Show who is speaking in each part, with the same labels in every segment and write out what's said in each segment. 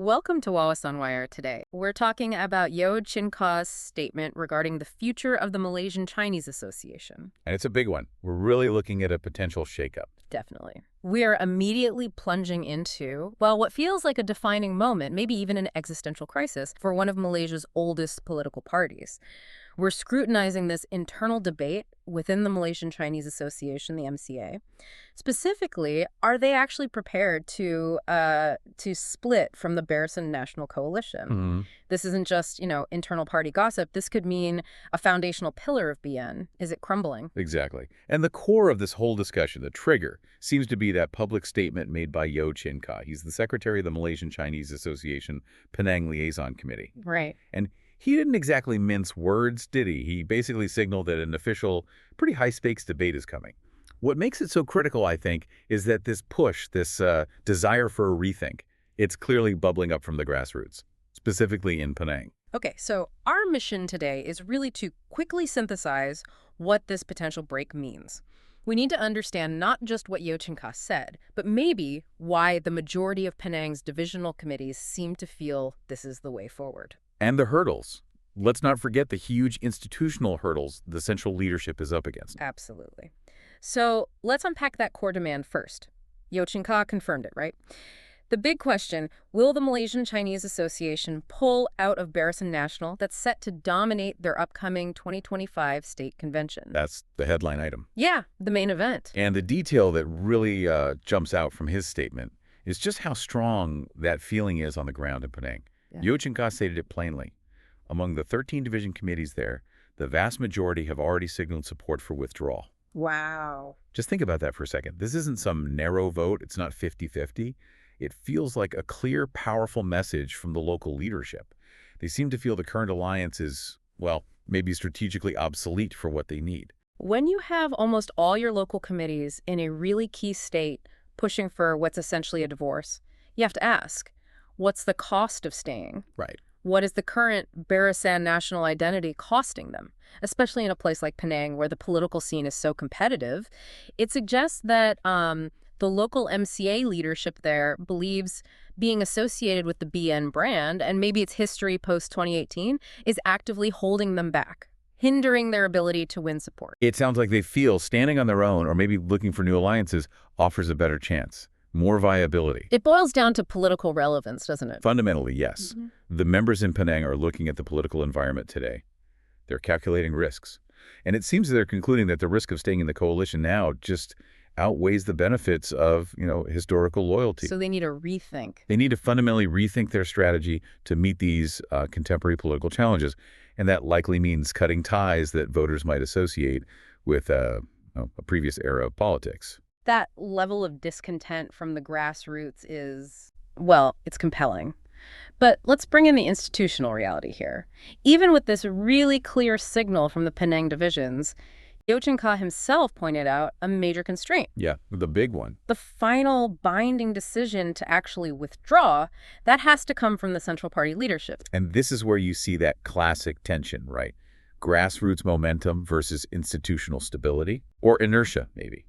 Speaker 1: Welcome to Wallace on Wire today. We're talking about Yeo Chin Kaw's statement regarding the future of the Malaysian Chinese Association.
Speaker 2: And it's a big one. We're really looking at a potential shakeup.
Speaker 1: Definitely. We are immediately plunging into, well, what feels like a defining moment, maybe even an existential crisis for one of Malaysia's oldest political parties. We're scrutinizing this internal debate within the Malaysian Chinese Association, the MCA. Specifically, are they actually prepared to split from the Barisan Nasional coalition? This isn't just, internal party gossip. This could mean a foundational pillar of BN. Is it crumbling?
Speaker 2: Exactly. And the core of this whole discussion, the trigger, seems to be that public statement made by Yeo Chin Kaw. He's the secretary of the Malaysian Chinese Association Penang Liaison Committee.
Speaker 1: Right.
Speaker 2: And he didn't exactly mince words, did he? He basically signaled that an official, pretty high-stakes debate is coming. What makes it so critical, I think, is that this push, this desire for a rethink, it's clearly bubbling up from the grassroots, specifically in Penang.
Speaker 1: Okay, so our mission today is really to quickly synthesize what this potential break means. We need to understand not just what Yeo Chin Kaw said, but maybe why the majority of Penang's divisional committees seem to feel this is the way forward.
Speaker 2: And the hurdles. Let's not forget the huge institutional hurdles the central leadership is up against.
Speaker 1: Absolutely. So let's unpack that core demand first. Yeo Chin Kaw confirmed it, right? The big question, will the Malaysian Chinese Association pull out of Barisan Nasional that's set to dominate their upcoming 2025 state convention?
Speaker 2: That's the headline item.
Speaker 1: Yeah, the main event.
Speaker 2: And the detail that really jumps out from his statement is just how strong that feeling is on the ground in Penang.
Speaker 1: Yeah.
Speaker 2: Yeo Chin Kaw stated it plainly. Among the 13 division committees there, the vast majority have already signaled support for withdrawal.
Speaker 1: Wow.
Speaker 2: Just think about that for a second. This isn't some narrow vote. It's not 50-50. It feels like a clear, powerful message from the local leadership. They seem to feel the current alliance is, well, maybe strategically obsolete for what they need.
Speaker 1: When you have almost all your local committees in a really key state pushing for what's essentially a divorce, you have to ask, what's the cost of staying?
Speaker 2: Right.
Speaker 1: What is the current Barisan Nasional identity costing them? Especially in a place like Penang where the political scene is so competitive. It suggests that the local MCA leadership there believes being associated with the BN brand, and maybe its history post-2018, is actively holding them back, hindering their ability to win support.
Speaker 2: It sounds like they feel standing on their own or maybe looking for new alliances offers a better chance. More viability.
Speaker 1: It boils down to political relevance, doesn't it?
Speaker 2: Fundamentally, yes. The members in Penang are looking at the political environment today. They're calculating risks. And it seems they're concluding that the risk of staying in the coalition now just outweighs the benefits of, historical loyalty.
Speaker 1: So they need a rethink.
Speaker 2: They need to fundamentally rethink their strategy to meet these contemporary political challenges. And that likely means cutting ties that voters might associate with a previous era of politics.
Speaker 1: That level of discontent from the grassroots is, well, it's compelling. But let's bring in the institutional reality here. Even with this really clear signal from the Penang divisions, Yeo Chin Kaw himself pointed out a major constraint.
Speaker 2: Yeah, the big one.
Speaker 1: The final binding decision to actually withdraw, that has to come from the central party leadership.
Speaker 2: And this is where you see that classic tension, right? Grassroots momentum versus institutional stability, or inertia, maybe.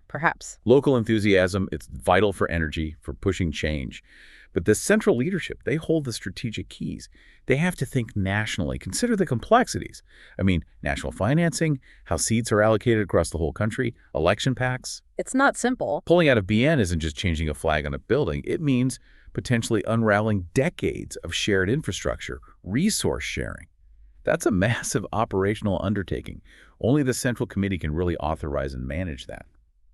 Speaker 1: Perhaps.
Speaker 2: Local enthusiasm, it's vital for energy, for pushing change. But the central leadership, they hold the strategic keys. They have to think nationally, consider the complexities. National financing, how seats are allocated across the whole country, election pacts.
Speaker 1: It's not simple.
Speaker 2: Pulling out of BN isn't just changing a flag on a building. It means potentially unraveling decades of shared infrastructure, resource sharing. That's a massive operational undertaking. Only the Central Committee can really authorize and manage that.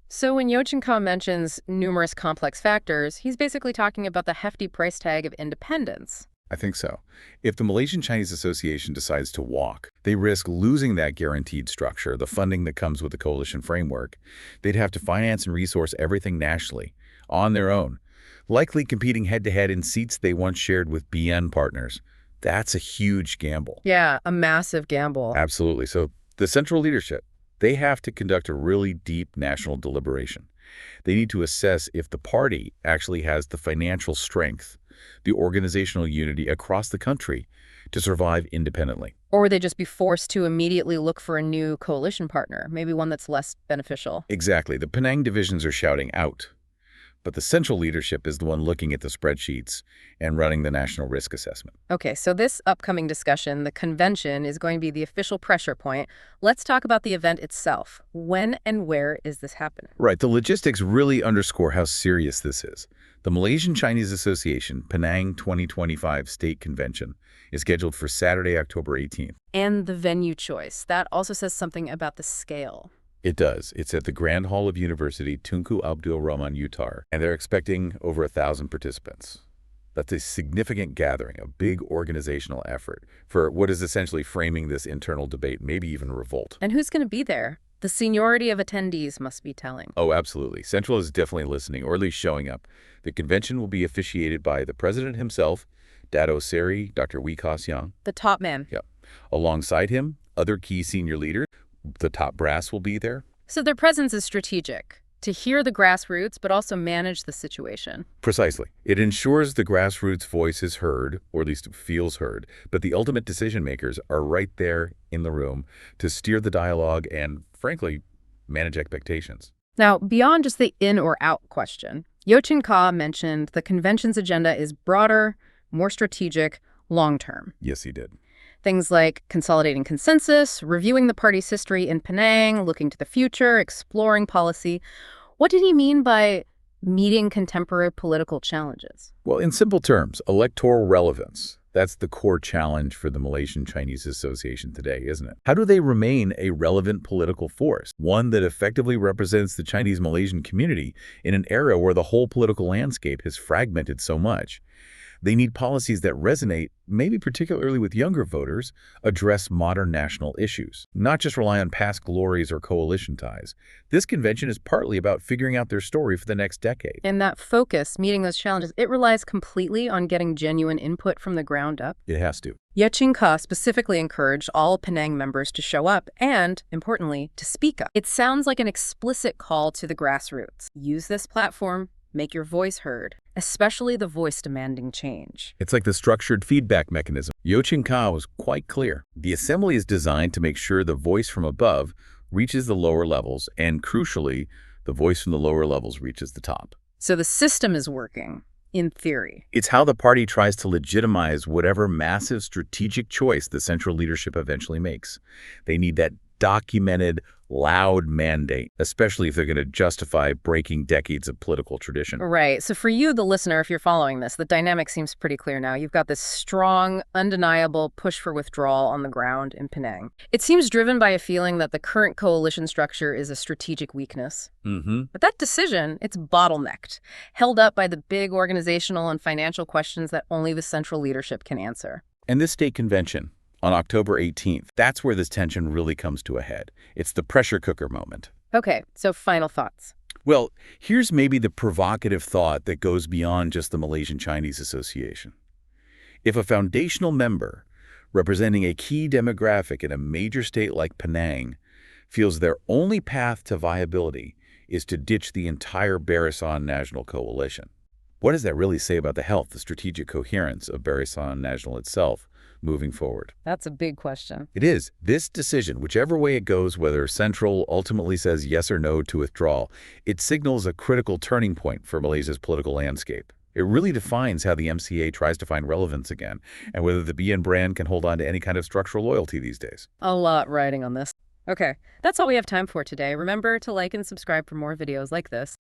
Speaker 1: So when Yeo Chin Kaw mentions numerous complex factors, he's basically talking about the hefty price tag of independence.
Speaker 2: I think so. If the Malaysian Chinese Association decides to walk, they risk losing that guaranteed structure, the funding that comes with the coalition framework. They'd have to finance and resource everything nationally, on their own, likely competing head-to-head in seats they once shared with BN partners. That's a huge gamble.
Speaker 1: Yeah, a massive gamble.
Speaker 2: Absolutely. So the central leadership, they have to conduct a really deep national deliberation. They need to assess if the party actually has the financial strength, the organizational unity across the country to survive independently.
Speaker 1: Or would they just be forced to immediately look for a new coalition partner, maybe one that's less beneficial?
Speaker 2: Exactly. The Penang divisions are shouting out. but the central leadership is the one looking at the spreadsheets and running the national risk assessment.
Speaker 1: Okay, so this upcoming discussion, the convention, is going to be the official pressure point. Let's talk about the event itself. When and where is this happening?
Speaker 2: Right, the logistics really underscore how serious this is. The Malaysian Chinese Association Penang 2025 State Convention is scheduled for Saturday, October 18th.
Speaker 1: And the venue choice. That also says something about the scale.
Speaker 2: It does. It's at the Grand Hall of University, Tunku Abdul Rahman Uttar, and they're expecting over 1,000 participants. That's a significant gathering, a big organizational effort for what is essentially framing this internal debate, maybe even revolt.
Speaker 1: And who's going to be there? The seniority of attendees must be telling.
Speaker 2: Oh, absolutely. Central is definitely listening, or at least showing up. The convention will be officiated by the president himself, Dato Seri, Dr. Wee Ka Siang.
Speaker 1: The top man.
Speaker 2: Yep. Alongside him, other key senior leaders. The top brass will be there.
Speaker 1: So their presence is strategic, to hear the grassroots, but also manage the situation.
Speaker 2: Precisely. It ensures the grassroots voice is heard, or at least feels heard, but the ultimate decision makers are right there in the room to steer the dialogue and, frankly, manage expectations.
Speaker 1: Now, beyond just the in or out question, Yochin Ka mentioned the convention's agenda is broader, more strategic, long-term.
Speaker 2: Yes, he did.
Speaker 1: Things like consolidating consensus, reviewing the party's history in Penang, looking to the future, exploring policy. What did he mean by meeting contemporary political challenges?
Speaker 2: Well, in simple terms, electoral relevance. That's the core challenge for the Malaysian Chinese Association today, isn't it? How do they remain a relevant political force, one that effectively represents the Chinese-Malaysian community in an era where the whole political landscape has fragmented so much? They need policies that resonate, maybe particularly with younger voters, address modern national issues, not just rely on past glories or coalition ties. This convention is partly about figuring out their story for the next decade.
Speaker 1: And that focus, meeting those challenges, it relies completely on getting genuine input from the ground up.
Speaker 2: It has to.
Speaker 1: Yochin Ka specifically encouraged all Penang members to show up and, importantly, to speak up. It sounds like an explicit call to the grassroots. Use this platform. Make your voice heard, especially the voice demanding change.
Speaker 2: It's like the structured feedback mechanism. Yochin Ka was quite clear. The assembly is designed to make sure the voice from above reaches the lower levels, and crucially, the voice from the lower levels reaches the top.
Speaker 1: So the system is working, in theory.
Speaker 2: It's how the party tries to legitimize whatever massive strategic choice the central leadership eventually makes. They need that documented, loud mandate, especially if they're going to justify breaking decades of political tradition.
Speaker 1: Right. So for you, the listener, if you're following this, the dynamic seems pretty clear now. You've got this strong, undeniable push for withdrawal on the ground in Penang. It seems driven by a feeling that the current coalition structure is a strategic weakness. But that decision, it's bottlenecked, held up by the big organizational and financial questions that only the central leadership can answer.
Speaker 2: And this state convention, on October 18th, that's where this tension really comes to a head. It's the pressure cooker moment.
Speaker 1: Okay, so final thoughts.
Speaker 2: Well, here's maybe the provocative thought that goes beyond just the Malaysian Chinese Association. If a foundational member representing a key demographic in a major state like Penang feels their only path to viability is to ditch the entire Barisan Nasional coalition, what does that really say about the health, the strategic coherence of Barisan Nasional itself moving forward?
Speaker 1: That's a big question.
Speaker 2: It is. This decision, whichever way it goes, whether Central ultimately says yes or no to withdrawal, it signals a critical turning point for Malaysia's political landscape. It really defines how the MCA tries to find relevance again, and whether the BN brand can hold on to any kind of structural loyalty these days.
Speaker 1: A lot riding on this. Okay, that's all we have time for today. Remember to like and subscribe for more videos like this.